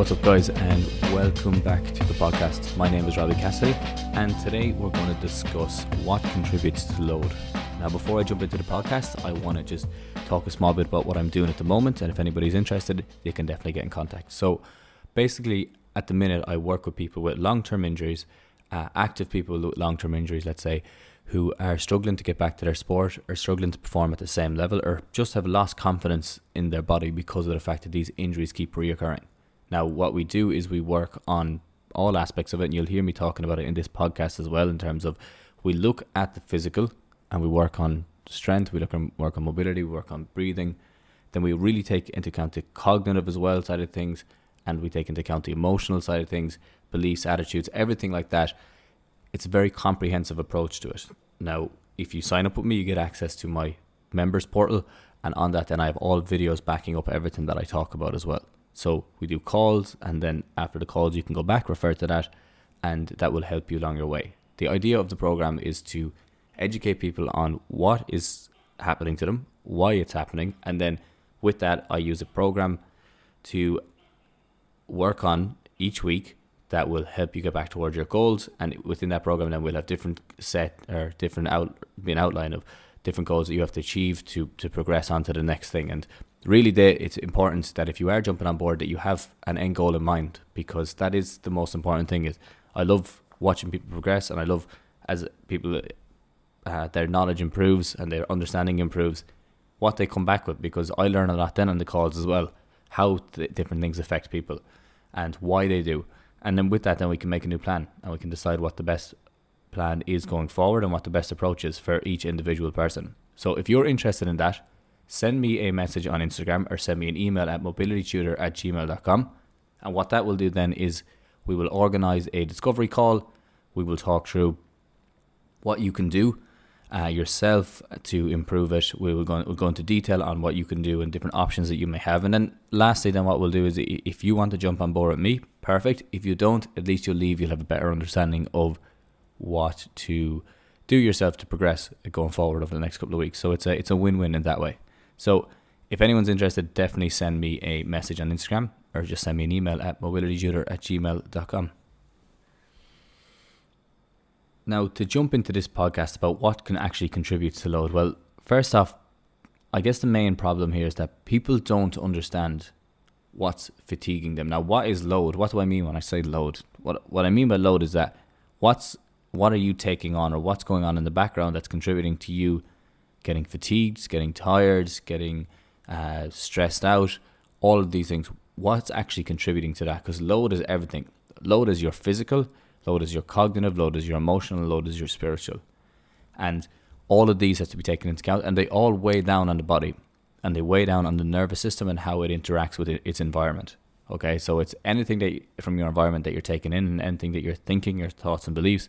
What's up, guys, and welcome back to the podcast. My name is Robbie Cassidy, and today we're going to discuss what contributes to load. Now, before I jump into the podcast, I want to just talk a small bit about what I'm doing at the moment, and if anybody's interested, they can definitely get in contact. So basically, at the minute, I work with people with long-term injuries, active people with long-term injuries, let's say, who are struggling to get back to their sport, or struggling to perform at the same level, or just have lost confidence in their body because of the fact that these injuries keep reoccurring. Now, what we do is we work on all aspects of it, and you'll hear me talking about it in this podcast as well, in terms of we look at the physical and we work on strength, we work on mobility, we work on breathing. Then we really take into account the cognitive as well side of things, and we take into account the emotional side of things, beliefs, attitudes, everything like that. It's a very comprehensive approach to it. Now, if you sign up with me, you get access to my members portal, and on that then I have all videos backing up everything that I talk about as well. So we do calls, and then after the calls you can go back, refer to that, and that will help you along your way. The idea of the program is to educate people on what is happening to them, why it's happening, and then with that I use a program to work on each week that will help you get back towards your goals. And within that program then we'll have different outline of different goals that you have to achieve to progress on to the next thing. And really it's important that if you are jumping on board that you have an end goal in mind, because that is the most important thing. Is I love watching people progress, and I love as people their knowledge improves and their understanding improves, what they come back with, because I learn a lot then on the calls as well, how the different things affect people and why they do. And then with that then we can make a new plan, and we can decide what the best plan is going forward and what the best approach is for each individual person. So if you're interested in that, send me a message on Instagram or send me an email at mobilitytutor@gmail.com. And what that will do then is we will organize a discovery call. We will talk through what you can do yourself to improve it. We'll go into detail on what you can do and different options that you may have. And then lastly then what we'll do is, if you want to jump on board with me, perfect. If you don't, at least you'll have a better understanding of what to do yourself to progress going forward over the next couple of weeks. So it's a win-win in that way. So if anyone's interested, definitely send me a message on Instagram or just send me an email at mobilitytutor@gmail.com. Now, to jump into this podcast about what can actually contribute to load. Well, first off, I guess the main problem here is that people don't understand what's fatiguing them. Now, what is load? What do I mean when I say load? What I mean by load is that what are you taking on, or what's going on in the background that's contributing to you getting fatigued, getting tired, getting stressed out, all of these things. What's actually contributing to that? Because load is everything. Load is your physical, load is your cognitive, load is your emotional, load is your spiritual. And all of these have to be taken into account, and they all weigh down on the body, and they weigh down on the nervous system and how it interacts with its environment. Okay, so it's anything that from your environment that you're taking in, and anything that you're thinking, your thoughts and beliefs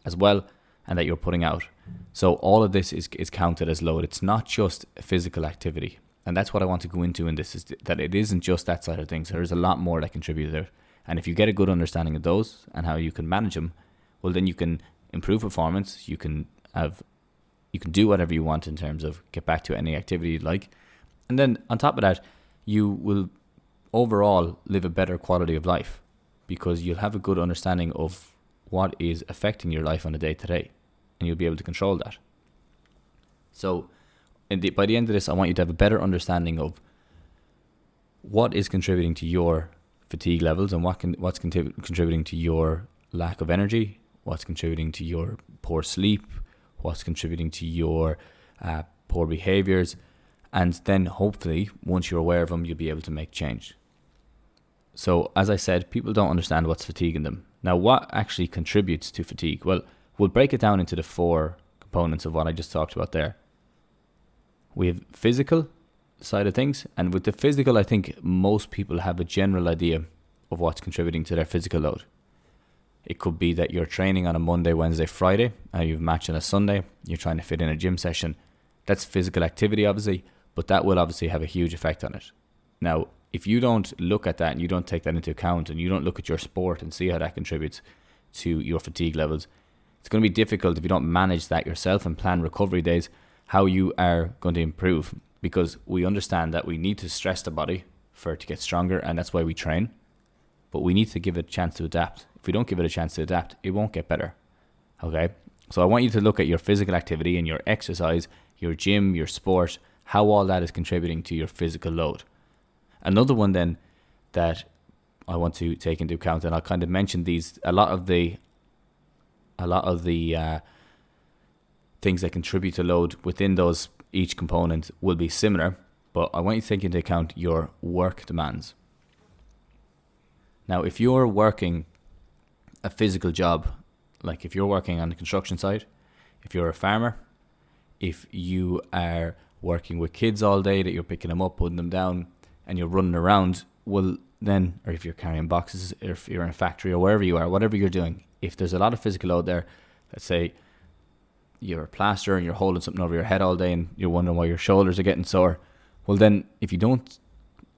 as well, and that you're putting out. So all of this is counted as load. It's not just physical activity. And that's what I want to go into in this, is that it isn't just that side of things. There's a lot more that contribute there. And if you get a good understanding of those and how you can manage them, well, then you can improve performance. You can do whatever you want in terms of get back to any activity you'd like. And then on top of that, you will overall live a better quality of life, because you'll have a good understanding of what is affecting your life on a day-to-day, and you'll be able to control that. So by the end of this, I want you to have a better understanding of what is contributing to your fatigue levels, and what's contributing to your lack of energy, what's contributing to your poor sleep, what's contributing to your poor behaviors. And then hopefully, once you're aware of them, you'll be able to make change. So as I said, people don't understand what's fatiguing them. Now, what actually contributes to fatigue? Well, we'll break it down into the 4 components of what I just talked about there. We have physical side of things, and with the physical, I think most people have a general idea of what's contributing to their physical load. It could be that you're training on a Monday, Wednesday, Friday, and you've matched on a Sunday, you're trying to fit in a gym session. That's physical activity, obviously, but that will obviously have a huge effect on it. Now, if you don't look at that and you don't take that into account, and you don't look at your sport and see how that contributes to your fatigue levels, it's going to be difficult if you don't manage that yourself and plan recovery days, how you are going to improve. Because we understand that we need to stress the body for it to get stronger, and that's why we train. but we need to give it a chance to adapt. If we don't give it a chance to adapt, it won't get better. Okay? So I want you to look at your physical activity and your exercise, your gym, your sport, how all that is contributing to your physical load. Another one then that I want to take into account, and I'll kind of mention these, a lot of the things that contribute to load within those, each component will be similar, but I want you to take into account your work demands. Now, if you're working a physical job, like if you're working on the construction site, if you're a farmer, if you are working with kids all day that you're picking them up, putting them down, and you're running around, well then, or if you're carrying boxes, or if you're in a factory or wherever you are, whatever you're doing, if there's a lot of physical load there, let's say you're a plasterer and you're holding something over your head all day and you're wondering why your shoulders are getting sore, well then, if you don't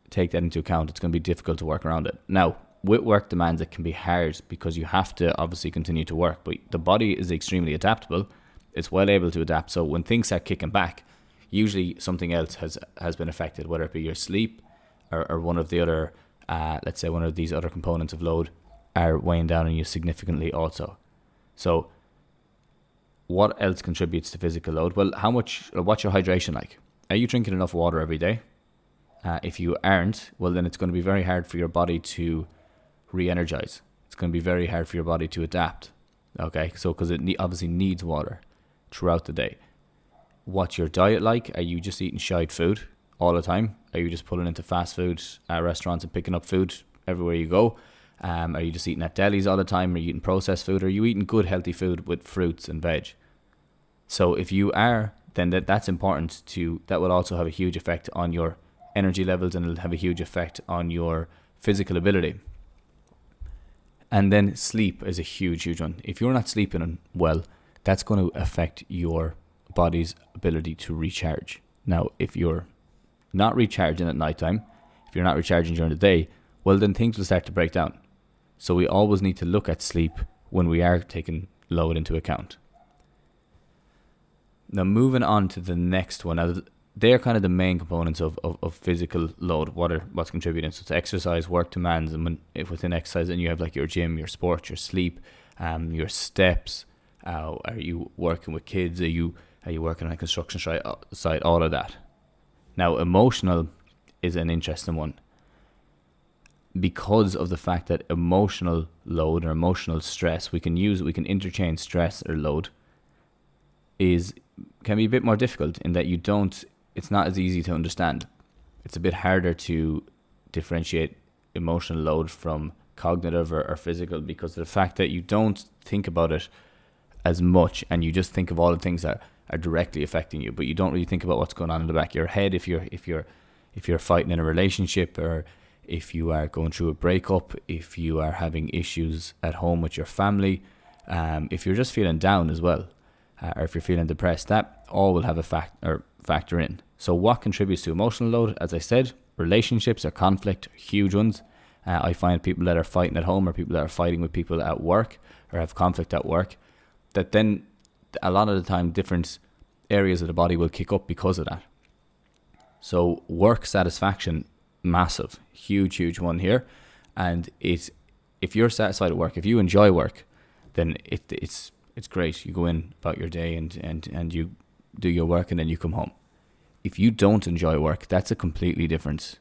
take that into account, it's going to be difficult to work around it. Now, with work demands, it can be hard because you have to obviously continue to work, but the body is extremely adaptable. It's well able to adapt. So when things start kicking back, usually something else has been affected, whether it be your sleep or one of the other, let's say one of these other components of load are weighing down on you significantly also. So what else contributes to physical load? Well, what's your hydration like? Are you drinking enough water every day? If you aren't, well then it's going to be very hard for your body to re-energize. It's going to be very hard for your body to adapt. Okay, so because it obviously needs water throughout the day. What's your diet like? Are you just eating shite food all the time? Are you just pulling into fast food restaurants and picking up food everywhere you go? Are you just eating at delis all the time? Are you eating processed food? Or are you eating good healthy food with fruits and veg? So if you are, then that's important to, that will also have a huge effect on your energy levels, and it'll have a huge effect on your physical ability. And then sleep is a huge one. If you're not sleeping well, that's going to affect your body's ability to recharge. Now, if you're not recharging at nighttime, if you're not recharging during the day, well, then things will start to break down. So we always need to look at sleep when we are taking load into account. Now, moving on to the next one. They're kind of the main components of physical load. What's contributing? So it's exercise, work demands, and if within exercise, then you have like your gym, your sport, your sleep, your steps. Are you working with kids? Are you working on a construction site? All of that. Now, emotional is an interesting one because of the fact that emotional load or emotional stress, we can interchange stress or load, can be a bit more difficult in that it's not as easy to understand. It's a bit harder to differentiate emotional load from cognitive or physical, because of the fact that you don't think about it as much and you just think of all the things that are directly affecting you, but you don't really think about what's going on in the back of your head. If you're fighting in a relationship, or if you are going through a breakup, if you are having issues at home with your family, if you're just feeling down as well, or if you're feeling depressed, that all will have a factor in. So what contributes to emotional load? As I said, relationships or conflict are huge ones. I find people that are fighting at home, or people that are fighting with people at work, or have conflict at work, that then a lot of the time different areas of the body will kick up because of that. So work satisfaction, massive, huge one here. And if you're satisfied at work, if you enjoy work, then it's great. You go in about your day and you do your work and then you come home. If you don't enjoy work, that's a completely different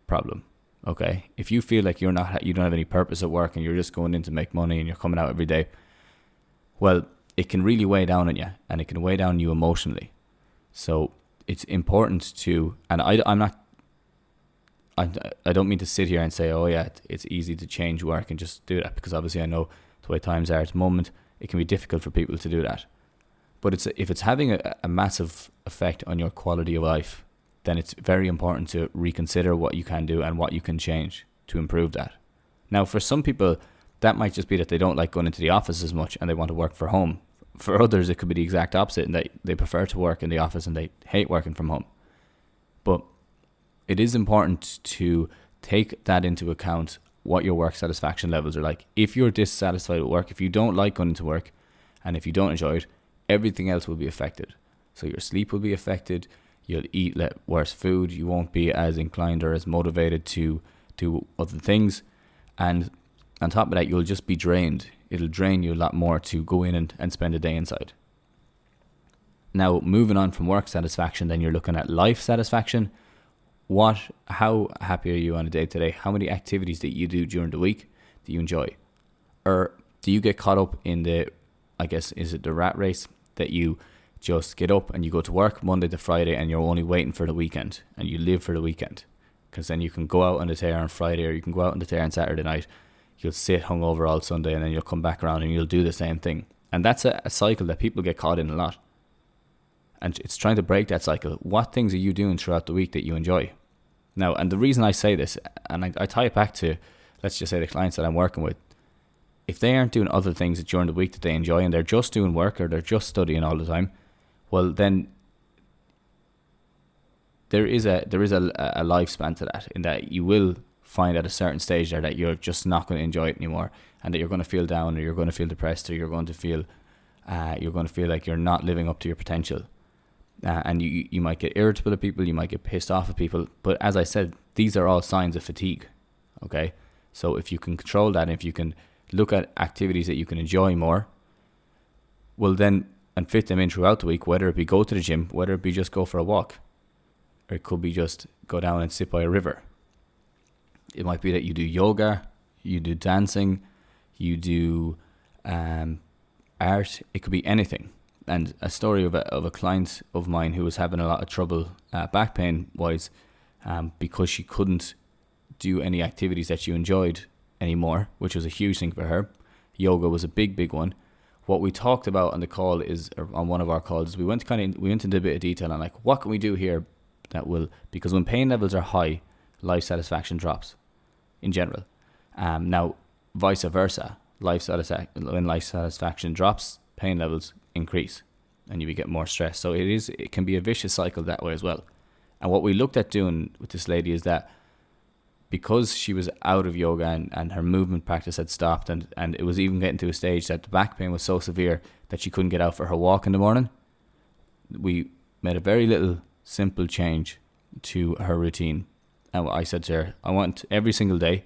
problem. Okay? If you feel like you don't have any purpose at work and you're just going in to make money and you're coming out every day, well, it can really weigh down on you, and it can weigh down you emotionally. So it's important to, and I don't mean to sit here and say, oh yeah, it's easy to change work and just do that, because obviously I know the way times are at the moment, it can be difficult for people to do that. But if it's having a massive effect on your quality of life, then it's very important to reconsider what you can do and what you can change to improve that. Now, for some people, that might just be that they don't like going into the office as much and they want to work from home. For others, it could be the exact opposite, and they prefer to work in the office and they hate working from home. But it is important to take that into account, what your work satisfaction levels are like. If you're dissatisfied with work, if you don't like going into work, and if you don't enjoy it, everything else will be affected. So your sleep will be affected, you'll eat worse food, you won't be as inclined or as motivated to do other things, And on top of that, you'll just be drained. It'll drain you a lot more to go in and spend a day inside. Now, moving on from work satisfaction, then you're looking at life satisfaction. How happy are you on a day to day? How many activities that you do during the week that you enjoy? Or do you get caught up in the, I guess, is it the rat race that you just get up and you go to work Monday to Friday and you're only waiting for the weekend and you live for the weekend? Because then you can go out on the tear on Friday, or you can go out on the tear on Saturday night. You'll sit hungover all Sunday, and then you'll come back around and you'll do the same thing. And that's a cycle that people get caught in a lot. And it's trying to break that cycle. What things are you doing throughout the week that you enjoy? Now, and the reason I say this, and I tie it back to, let's just say, the clients that I'm working with. If they aren't doing other things during the week that they enjoy, and they're just doing work or they're just studying all the time, well, then there is a lifespan to that, in that you will find at a certain stage there that you're just not going to enjoy it anymore, and that you're going to feel down, or you're going to feel depressed, or you're going to feel like you're not living up to your potential. And you might get irritable at people, you might get pissed off at people. But as I said, these are all signs of fatigue. Okay, so if you can control that, and if you can look at activities that you can enjoy more, well then, and fit them in throughout the week, whether it be go to the gym, whether it be just go for a walk, or it could be just go down and sit by a river. It might be that you do yoga, you do dancing, you do art. It could be anything. And a story of a client of mine who was having a lot of trouble back pain wise, because she couldn't do any activities that she enjoyed anymore, which was a huge thing for her. Yoga was a big one. What we talked about on the call is, or on one of our calls, we went into a bit of detail on like, what can we do here that will, because when pain levels are high, life satisfaction drops in general. Now, vice versa, when life satisfaction drops, pain levels increase and you get more stress. So it can be a vicious cycle that way as well. And what we looked at doing with this lady is that, because she was out of yoga and her movement practice had stopped, and it was even getting to a stage that the back pain was so severe that she couldn't get out for her walk in the morning, we made a very little simple change to her routine. And I said to her, I want every single day,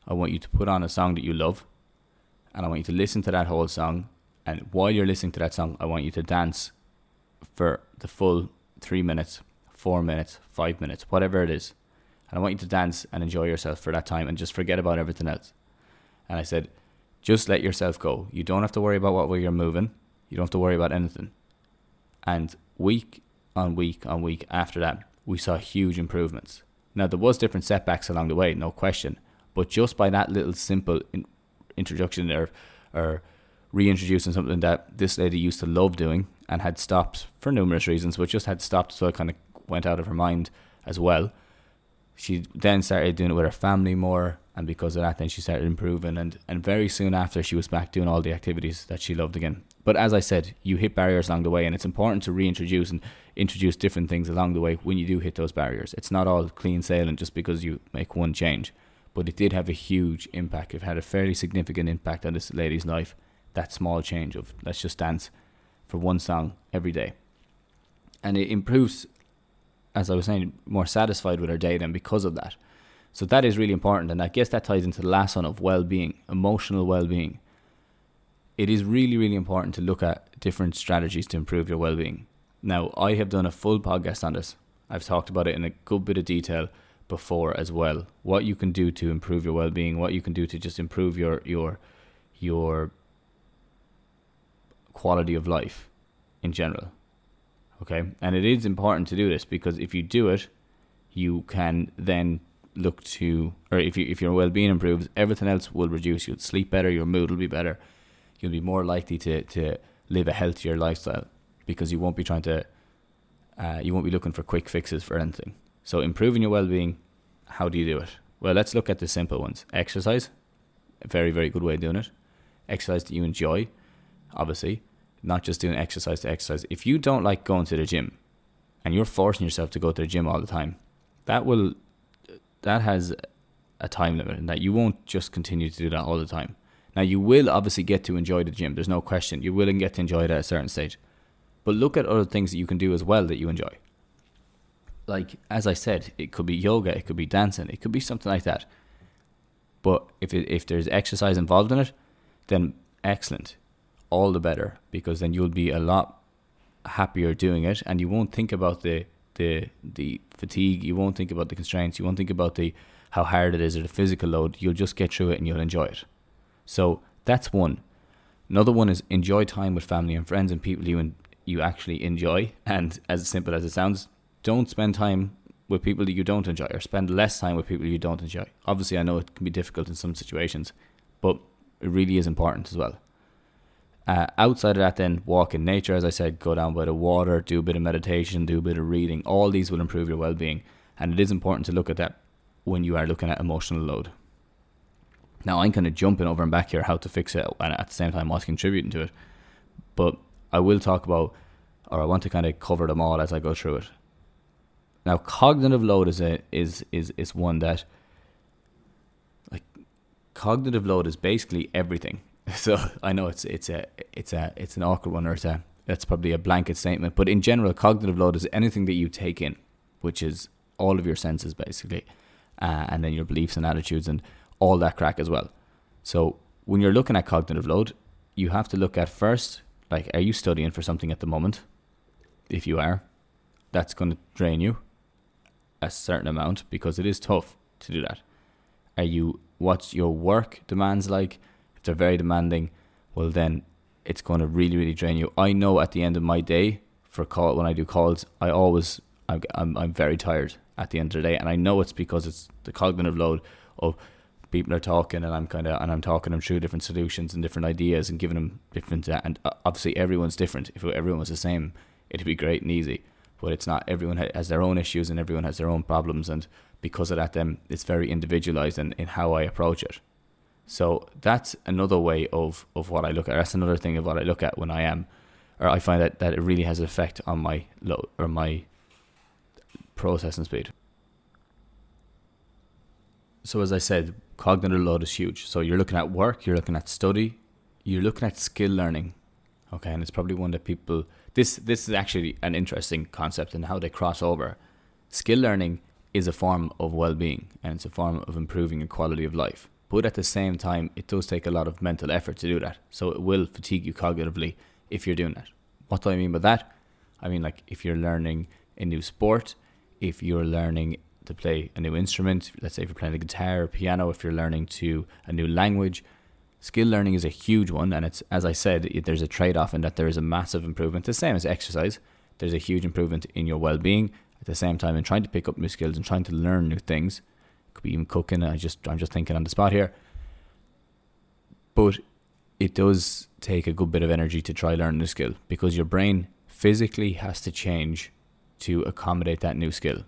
I want you to put on a song that you love, and I want you to listen to that whole song. And while you're listening to that song, I want you to dance for the full 3 minutes, 4 minutes, 5 minutes, whatever it is. And I want you to dance and enjoy yourself for that time and just forget about everything else. And I said, just let yourself go. You don't have to worry about what way you're moving. You don't have to worry about anything. And week on week on week after that, we saw huge improvements. Now, there was different setbacks along the way, no question. But just by that little simple introduction or reintroducing something that this lady used to love doing and had stopped for numerous reasons, but just had stopped, so it kind of went out of her mind as well. She then started doing it with her family more, and because of that, then she started improving, and very soon after, she was back doing all the activities that she loved again. But as I said, you hit barriers along the way, and it's important to reintroduce and introduce different things along the way when you do hit those barriers. It's not all clean sailing just because you make one change, but it did have a huge impact. It had a fairly significant impact on this lady's life, that small change of let's just dance for one song every day. And it improves, as I was saying, more satisfied with her day then because of that. So that is really important, and I guess that ties into the last one of well-being, emotional well-being. It is really, really important to look at different strategies to improve your well-being. Now, I have done a full podcast on this. I've talked about it in a good bit of detail before as well. What you can do to improve your well-being, what you can do to just improve your quality of life in general. Okay, and it is important to do this because if you do it, you can then look to, or if your well-being improves, everything else will reduce. You'll sleep better, your mood will be better, you'll be more likely to live a healthier lifestyle because you won't be looking for quick fixes for anything. So improving your well-being, how do you do it? Well, let's look at the simple ones. Exercise, a very, very good way of doing it. Exercise that you enjoy, obviously, not just doing exercise to exercise. If you don't like going to the gym and you're forcing yourself to go to the gym all the time, that has a time limit, and that you won't just continue to do that all the time. Now, you will obviously get to enjoy the gym. There's no question. You will get to enjoy it at a certain stage. But look at other things that you can do as well that you enjoy. Like, as I said, it could be yoga, it could be dancing, it could be something like that. But if there's exercise involved in it, then excellent, all the better, because then you'll be a lot happier doing it, and you won't think about the fatigue, you won't think about the constraints, you won't think about the how hard it is or the physical load. You'll just get through it and you'll enjoy it. So that's one. Another one is enjoy time with family and friends and people you actually enjoy. And as simple as it sounds, don't spend time with people that you don't enjoy, or spend less time with people you don't enjoy. Obviously, I know it can be difficult in some situations, but it really is important as well. Outside of that, then walk in nature, as I said, go down by the water, do a bit of meditation, do a bit of reading. All these will improve your well-being, and it is important to look at that when you are looking at emotional load. Now, I'm kind of jumping over and back here how to fix it, and at the same time what's contributing to it. But I will talk about, or I want to kind of cover them all as I go through it. Now, cognitive load is one that, like, cognitive load is basically everything. So I know it's an awkward one, or it's probably a blanket statement, but in general, cognitive load is anything that you take in, which is all of your senses basically, and then your beliefs and attitudes and all that crack as well. So when you're looking at cognitive load, you have to look at first, like, are you studying for something at the moment? If you are, that's going to drain you a certain amount, because it is tough to do that. What's your work demands like? If they're very demanding, well then it's going to really, really drain you. I know at the end of my day when I do calls, I'm very tired at the end of the day, and I know it's because it's the cognitive load of people are talking, and I'm talking them through different solutions and different ideas and giving them different, and obviously everyone's different. If everyone was the same, it'd be great and easy, but it's not. Everyone has their own issues and everyone has their own problems, and because of that, then it's very individualized in how I approach it. So that's another way of what I look at. That's another thing of what I look at when I find that it really has an effect on my load or my processing speed. So as I said, cognitive load is huge. So you're looking at work, you're looking at study, you're looking at skill learning. Okay, and it's probably one that people, this is actually an interesting concept in how they cross over. Skill learning is a form of well-being, and it's a form of improving your quality of life. But at the same time, it does take a lot of mental effort to do that. So it will fatigue you cognitively if you're doing that. What do I mean by that? I mean, like, if you're learning a new sport, if you're learning to play a new instrument, let's say if you're playing the guitar or piano, if you're learning a new language, skill learning is a huge one. And it's, as I said, there's a trade-off in that there is a massive improvement. The same as exercise, there's a huge improvement in your well-being. At the same time, in trying to pick up new skills and trying to learn new things. Could be even cooking. I'm just thinking on the spot here. But it does take a good bit of energy to try learn a new skill, because your brain physically has to change to accommodate that new skill.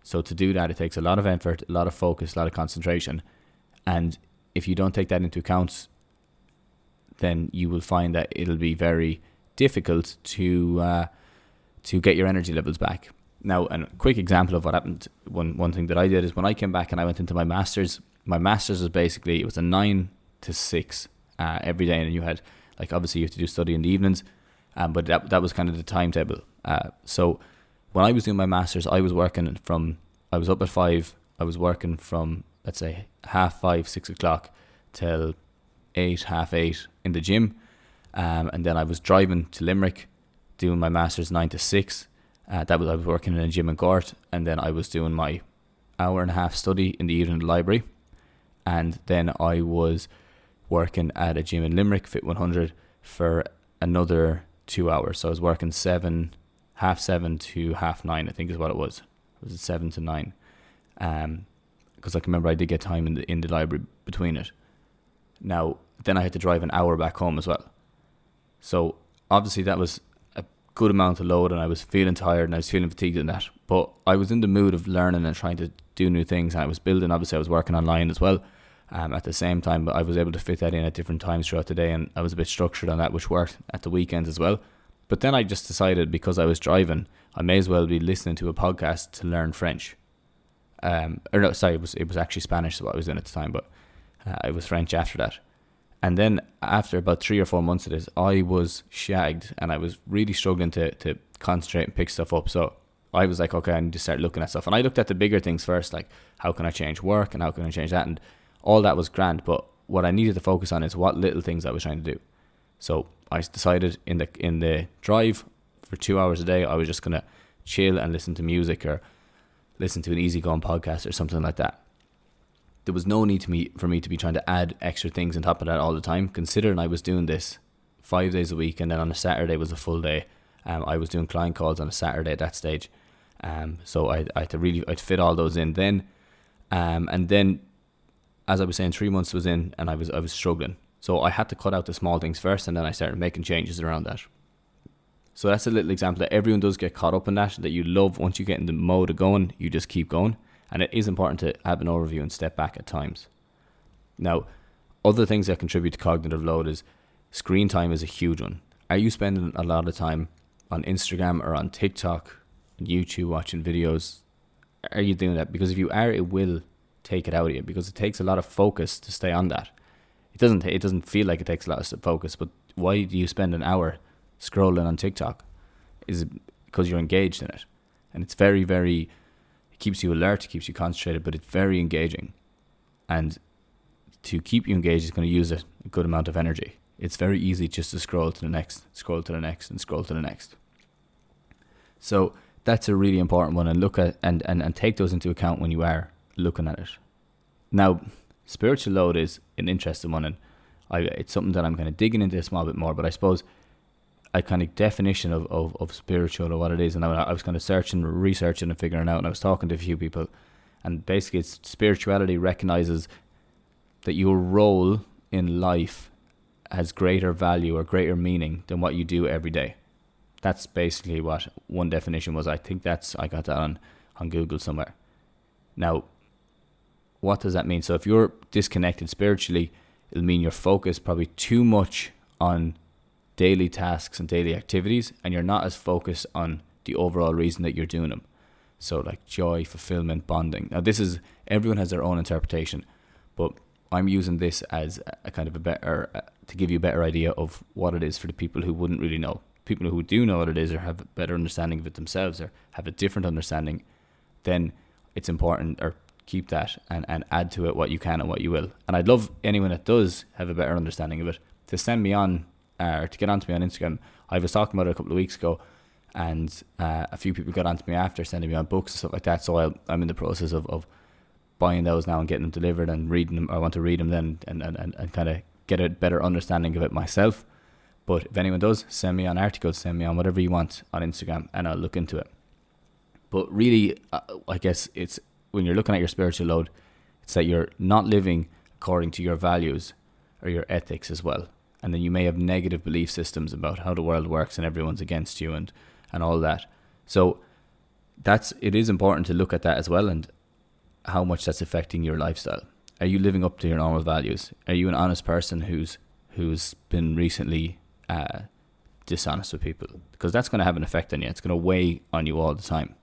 So to do that, it takes a lot of effort, a lot of focus, a lot of concentration. And if you don't take that into account, then you will find that it'll be very difficult to get your energy levels back. Now, a quick example of what happened, one thing that I did is when I came back and I went into my master's was basically, it was a 9 to 6 every day, and you had, like, obviously you have to do study in the evenings, but that was kind of the timetable. So when I was doing my master's, I was up at 5, I was working from, let's say, 5:30, 6 o'clock till 8, 8:30 in the gym, and then I was driving to Limerick, doing my master's 9 to 6. I was working in a gym in Gort, and then I was doing my hour and a half study in the evening in the library, and then I was working at a gym in Limerick, Fit 100, for another 2 hours. So I was working 7 to 9:30, I think is what it was. Was it 7 to 9? Because I can remember I did get time in the library between it. Now, then I had to drive an hour back home as well. So obviously that was a good amount of load, and I was feeling tired and I was feeling fatigued in that. But I was in the mood of learning and trying to do new things, and I was building. Obviously I was working online as well at the same time, but I was able to fit that in at different times throughout the day, and I was a bit structured on that, which worked at the weekends as well. But then I just decided, because I was driving, I may as well be listening to a podcast to learn French. It was actually Spanish, so what I was doing at the time, but it was French after that. And then after about 3 or 4 months of this, I was shagged, and I was really struggling to concentrate and pick stuff up. So I was like, okay, I need to start looking at stuff. And I looked at the bigger things first, like how can I change work and how can I change that? And all that was grand, but what I needed to focus on is what little things I was trying to do. So I decided in the drive for 2 hours a day, I was just going to chill and listen to music or listen to an easygoing podcast or something like that. There was no need for me to be trying to add extra things on top of that all the time, considering I was doing this 5 days a week, and then on a Saturday was a full day. I was doing client calls on a Saturday at that stage. So I had to fit all those in then. And then, as I was saying, 3 months was in and I was struggling. So I had to cut out the small things first, and then I started making changes around that. So that's a little example that everyone does get caught up in that you love. Once you get in the mode of going, you just keep going. And it is important to have an overview and step back at times. Now, other things that contribute to cognitive load is screen time is a huge one. Are you spending a lot of time on Instagram or on TikTok and YouTube watching videos? Are you doing that? Because if you are, it will take it out of you, because it takes a lot of focus to stay on that. It doesn't feel like it takes a lot of focus, but why do you spend an hour scrolling on TikTok? Is it because you're engaged in it? And it's very, very, it keeps you alert, it keeps you concentrated, but it's very engaging. And to keep you engaged is going to use a good amount of energy. It's very easy just to scroll to the next, scroll to the next, and scroll to the next. So that's a really important one, and look at and take those into account when you are looking at it. Now, spiritual load is an interesting one, and it's something that I'm kind of digging into a small bit more, but I suppose a kind of definition of spiritual or what it is, and I was kind of researching and figuring out, and I was talking to a few people, and basically it's spirituality recognizes that your role in life has greater value or greater meaning than what you do every day. That's basically what one definition was. I think I got that on Google somewhere. Now, what does that mean? So if you're disconnected spiritually, it'll mean you're focused probably too much on daily tasks and daily activities, and you're not as focused on the overall reason that you're doing them. So like joy, fulfillment, bonding. Now everyone has their own interpretation, but I'm using this as a kind of to give you a better idea of what it is for the people who wouldn't really know. People who do know what it is or have a better understanding of it themselves or have a different understanding, then it's important, or keep that and add to it what you can and what you will. And I'd love anyone that does have a better understanding of it to send me on, or to get onto me on Instagram. I was talking about it a couple of weeks ago, and a few people got onto me after, sending me on books and stuff like that. So I'm in the process of buying those now and getting them delivered and reading them. I want to read them then and kind of get a better understanding of it myself. But if anyone does, send me on articles, send me on whatever you want on Instagram, and I'll look into it. But really, I guess it's when you're looking at your spiritual load, it's that you're not living according to your values or your ethics as well. And then you may have negative belief systems about how the world works and everyone's against you and all that. So it is important to look at that as well, and how much that's affecting your lifestyle. Are you living up to your normal values? Are you an honest person who's been recently dishonest with people? Because that's going to have an effect on you. It's going to weigh on you all the time.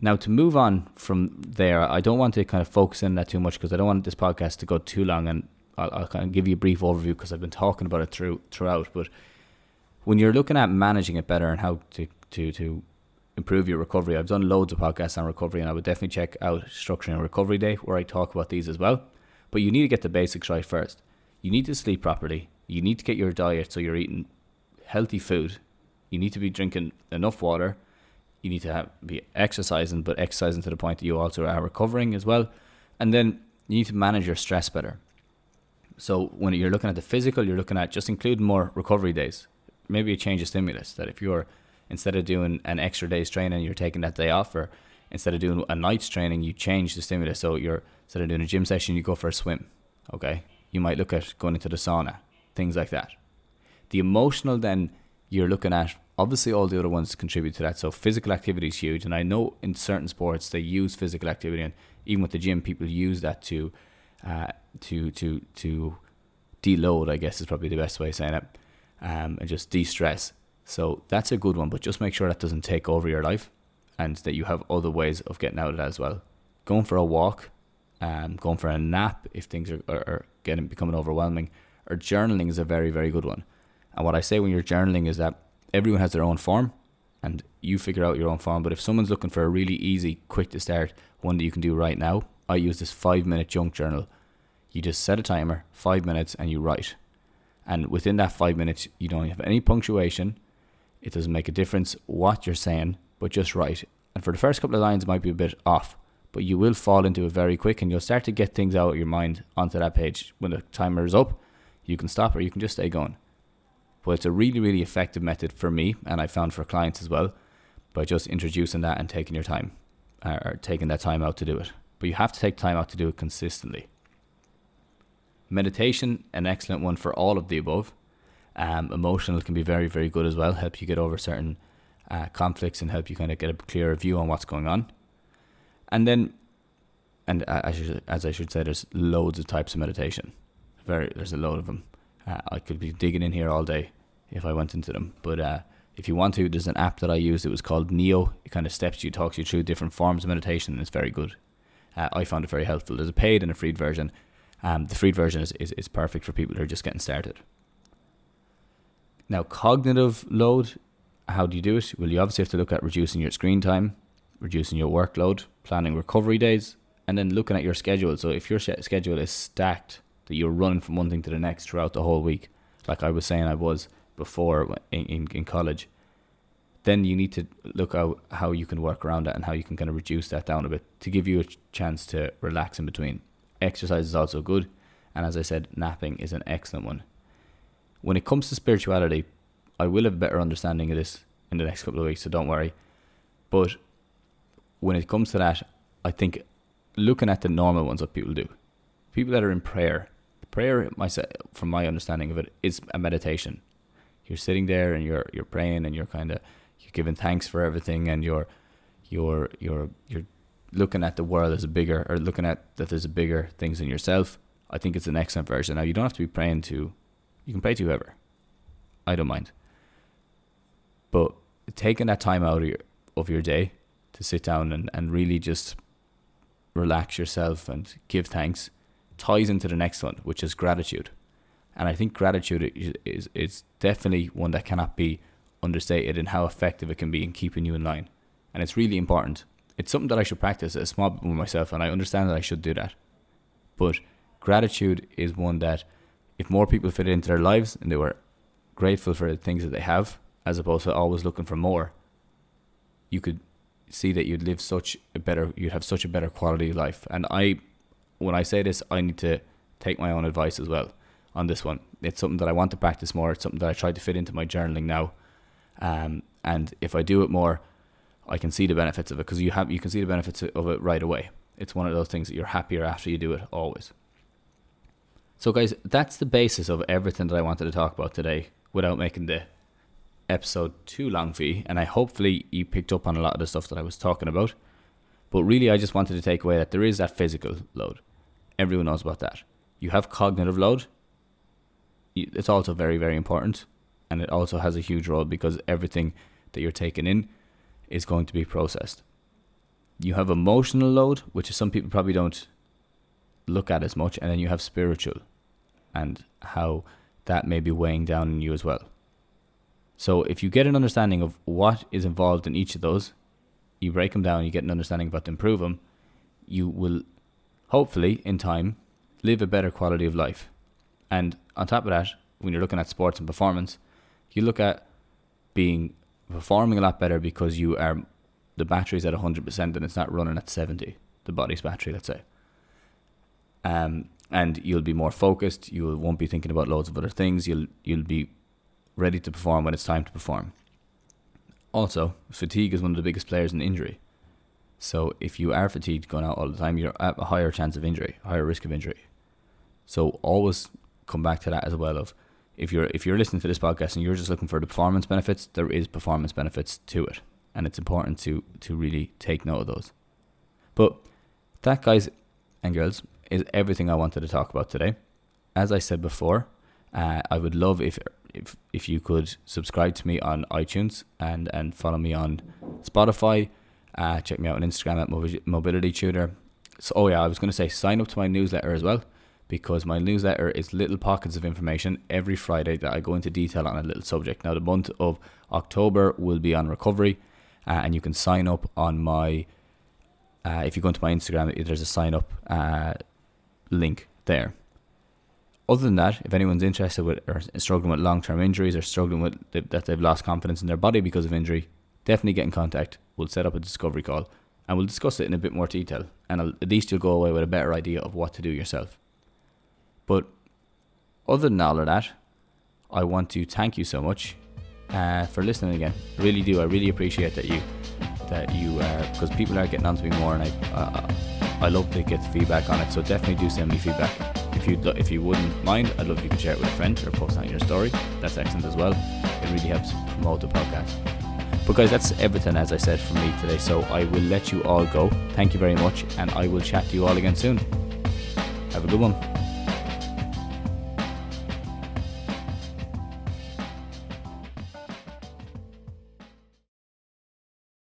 Now, to move on from there, I don't want to kind of focus in that too much, because I don't want this podcast to go too long, and I'll kind of give you a brief overview because I've been talking about it throughout. But when you're looking at managing it better and how to improve your recovery, I've done loads of podcasts on recovery, and I would definitely check out Structuring a Recovery Day, where I talk about these as well. But you need to get the basics right first. You need to sleep properly. You need to get your diet so you're eating healthy food. You need to be drinking enough water. You need to be exercising, but exercising to the point that you also are recovering as well. And then you need to manage your stress better. So when you're looking at the physical, you're looking at just including more recovery days. Maybe a change of stimulus, that if you're, instead of doing an extra day's training, you're taking that day off, or instead of doing a night's training, you change the stimulus. So instead of doing a gym session, you go for a swim. Okay. You might look at going into the sauna, things like that. The emotional, then you're looking at, obviously all the other ones contribute to that. So physical activity is huge. And I know in certain sports, they use physical activity, and even with the gym, people use that to deload, I guess is probably the best way of saying it, and just de-stress. So that's a good one, but just make sure that doesn't take over your life, and that you have other ways of getting out of that as well. Going for a walk, going for a nap if things are becoming overwhelming, or journaling is a very, very good one. And what I say when you're journaling is that everyone has their own form, and you figure out your own form. But if someone's looking for a really easy, quick to start one that you can do right now, I use this 5-minute junk journal. You just set a timer, 5 minutes, and you write. And within that 5 minutes, you don't have any punctuation. It doesn't make a difference what you're saying, but just write. And for the first couple of lines, it might be a bit off, but you will fall into it very quick, and you'll start to get things out of your mind onto that page. When the timer is up, you can stop, or you can just stay going. But it's a really, really effective method for me, and I found for clients as well, by just introducing that and taking your time, or taking that time out to do it. But you have to take time out to do it consistently. Meditation, an excellent one for all of the above. Emotional can be very, very good as well. Help you get over certain conflicts and help you kind of get a clearer view on what's going on. And then, as I should say, there's loads of types of meditation. There's a load of them. I could be digging in here all day if I went into them. But if you want to, there's an app that I used. It was called Neo. It kind of talks you through different forms of meditation, and it's very good. I found it very helpful. There's a paid and a free version. The free version is perfect for people who are just getting started. Now, cognitive load, how do you do it? Well, you obviously have to look at reducing your screen time, reducing your workload, planning recovery days, and then looking at your schedule. So if your schedule is stacked, that you're running from one thing to the next throughout the whole week, like I was saying I was before in college, then you need to look at how you can work around that and how you can kind of reduce that down a bit to give you a chance to relax in between. Exercise is also good, and as I said, napping is an excellent one. When it comes to spirituality, I will have a better understanding of this in the next couple of weeks, so don't worry. But when it comes to that, I think looking at the normal ones, what people do, people that are in prayer, from my understanding of it, is a meditation. You're sitting there and you're praying and you're giving thanks for everything, and you're looking at the world as looking at that there's bigger things than yourself. I think it's an excellent version. Now, you don't have to be praying to, you can pray to whoever. I don't mind. But taking that time out of your day to sit down and really just relax yourself and give thanks ties into the next one, which is gratitude. And I think gratitude is definitely one that cannot be understated in how effective it can be in keeping you in line. And it's really important. It's something that I should practice a small bit with myself, and I understand that I should do that. But gratitude is one that if more people fit it into their lives and they were grateful for the things that they have, as opposed to always looking for more, you could see that you'd have such a better quality of life. And when I say this, I need to take my own advice as well on this one. It's something that I want to practice more. It's something that I try to fit into my journaling now. And if I do it more, I can see the benefits of it, because you can see the benefits of it right away. It's one of those things that you're happier after you do it always. So guys, that's the basis of everything that I wanted to talk about today without making the episode too long for you. And hopefully you picked up on a lot of the stuff that I was talking about. But really, I just wanted to take away that there is that physical load. Everyone knows about that. You have cognitive load. It's also very, very important. And it also has a huge role, because everything that you're taking in is going to be processed. You have emotional load, which some people probably don't look at as much. And then you have spiritual, and how that may be weighing down on you as well. So if you get an understanding of what is involved in each of those, you break them down, you get an understanding about to improve them, you will hopefully in time live a better quality of life. And on top of that, when you're looking at sports and performance, you look at performing a lot better because the battery's at 100% and it's not running at 70, the body's battery, let's say. And you'll be more focused. You won't be thinking about loads of other things. You'll be ready to perform when it's time to perform. Also, fatigue is one of the biggest players in injury. So if you are fatigued going out all the time, you're at a higher chance of injury, higher risk of injury. So always come back to that as well. Of if you're listening to this podcast and you're just looking for the performance benefits, there is performance benefits to it, and it's important to really take note of those. But that, guys and girls, is everything I wanted to talk about today. As I said before, I would love if you could subscribe to me on iTunes and follow me on Spotify. Check me out on Instagram at Mobility Tutor. So, I was going to say, sign up to my newsletter as well, because my newsletter is little pockets of information every Friday that I go into detail on a little subject. Now, the month of October will be on recovery, and you can sign up on my if you go into my Instagram, there's a sign up link there. Other than that, if anyone's interested with or struggling with long-term injuries or struggling with that they've lost confidence in their body because of injury, definitely get in contact. We'll set up a discovery call and we'll discuss it in a bit more detail, and at least you'll go away with a better idea of what to do yourself. But other than all of that, I want to thank you so much for listening again. I really do. I really appreciate that you because people are getting on to me more, and I love to get the feedback on it. So definitely do send me feedback. If you wouldn't mind, I'd love if you could share it with a friend or post on your story. That's excellent as well. It really helps promote the podcast. But guys, that's everything, as I said, from me today. So I will let you all go. Thank you very much, and I will chat to you all again soon. Have a good one.